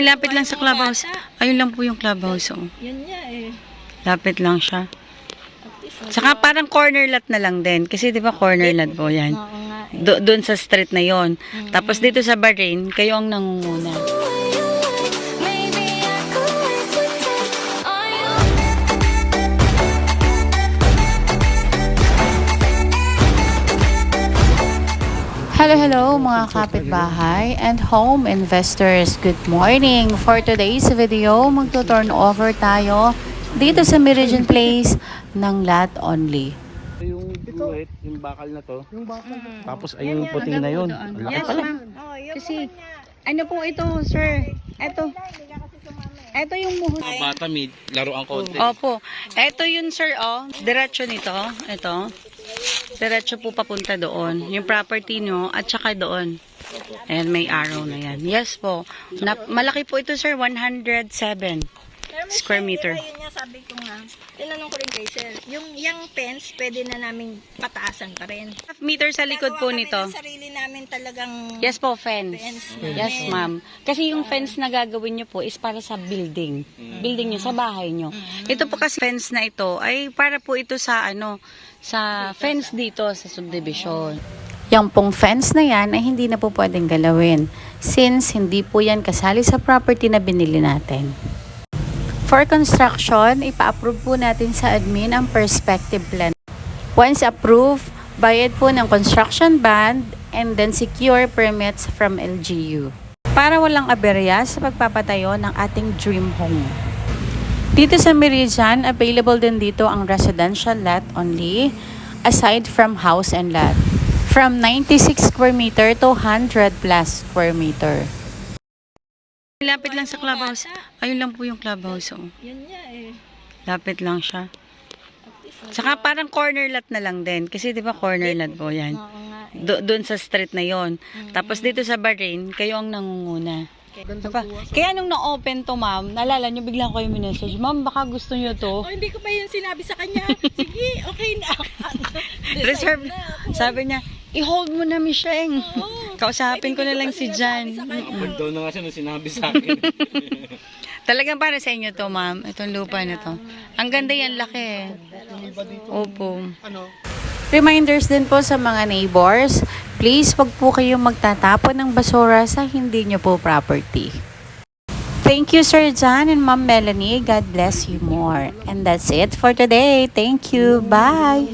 Lapit lang sa clubhouse. Ayun lang po yung clubhouse. Oh. Yun niya eh. Lapit lang siya. Saka parang corner lot na lang din. Kasi di ba corner lot po yan. Oo nga eh. Doon sa street na yon. Tapos dito sa Bahrain, kayo ang nangunguna. Hello mga kapitbahay and home investors. Good morning! For today's video, magto-turn over tayo dito sa Meridian Place ng lot only. Yung guhit, yung bakal na to. Tapos ayun yung puting na yun. Ang laki Yes, pala. ma'am. Kasi, ano po ito, sir? Ito yung muhos. Mga bata, may laruan konti. Opo. Ito yun, sir, oh. Diretso nito. Ito. Diretso po papunta doon. Yung property nyo, at saka doon. Ayan, may arrow na yan. Yes po. Malaki po ito, sir. 107 square meter. Yun nga sabi ko nga. Tinanong ko rin kay sir. Yung fence, pwede na namin pataasan pa rin. Meter sa likod po Gagawa nito. kami ng sarili namin talagang Yes po, fence. fence. Yes, ma'am. Kasi yung fence na gagawin nyo po is para sa building. Building nyo, sa bahay nyo. Ito po kasi fence na ito ay para po ito sa sa fence dito sa subdivision. Yung pong fence na yan ay hindi na po pwedeng galawin since hindi po yan kasali sa property na binili natin. For construction, ipa-approve po natin sa admin ang perspective plan. Once approved, bayad po ng construction bond and then secure permits from LGU. Para walang aberya sa pagpapatayo ng ating dream home. Dito sa Meridian, available din dito ang residential lot only aside from house and lot. From 96 square meter to 100 plus square meter. Lapit lang sa clubhouse. Ayun lang po yung clubhouse. Oh. Yun niya eh. Lapit lang siya. Saka parang corner lot na lang din. Kasi di ba corner lot po yan. Oo nga eh. Doon sa street na yon. Tapos dito sa Bahrain, kayo ang nangunguna. Diba? Kaya nung na-open to, ma'am, naalala nyo, biglang ko yung message, ma'am, baka gusto nyo to. Oh, hindi ko pa yun sinabi sa kanya. Sige, okay na. Reserve. Sabi niya, i-hold mo na, Michelle. Kausapin ko na lang si Jan. Daw na nga siya nung sinabi sa akin. Talagang para sa inyo to, ma'am. Itong lupa na to. Ang ganda yan, laki. Opo. Reminders din po sa mga neighbors, please wag po kayong magtatapon ng basura sa hindi nyo po property. Thank you, Sir John and Ma'am Melanie. God bless you more. And that's it for today. Thank you. Bye.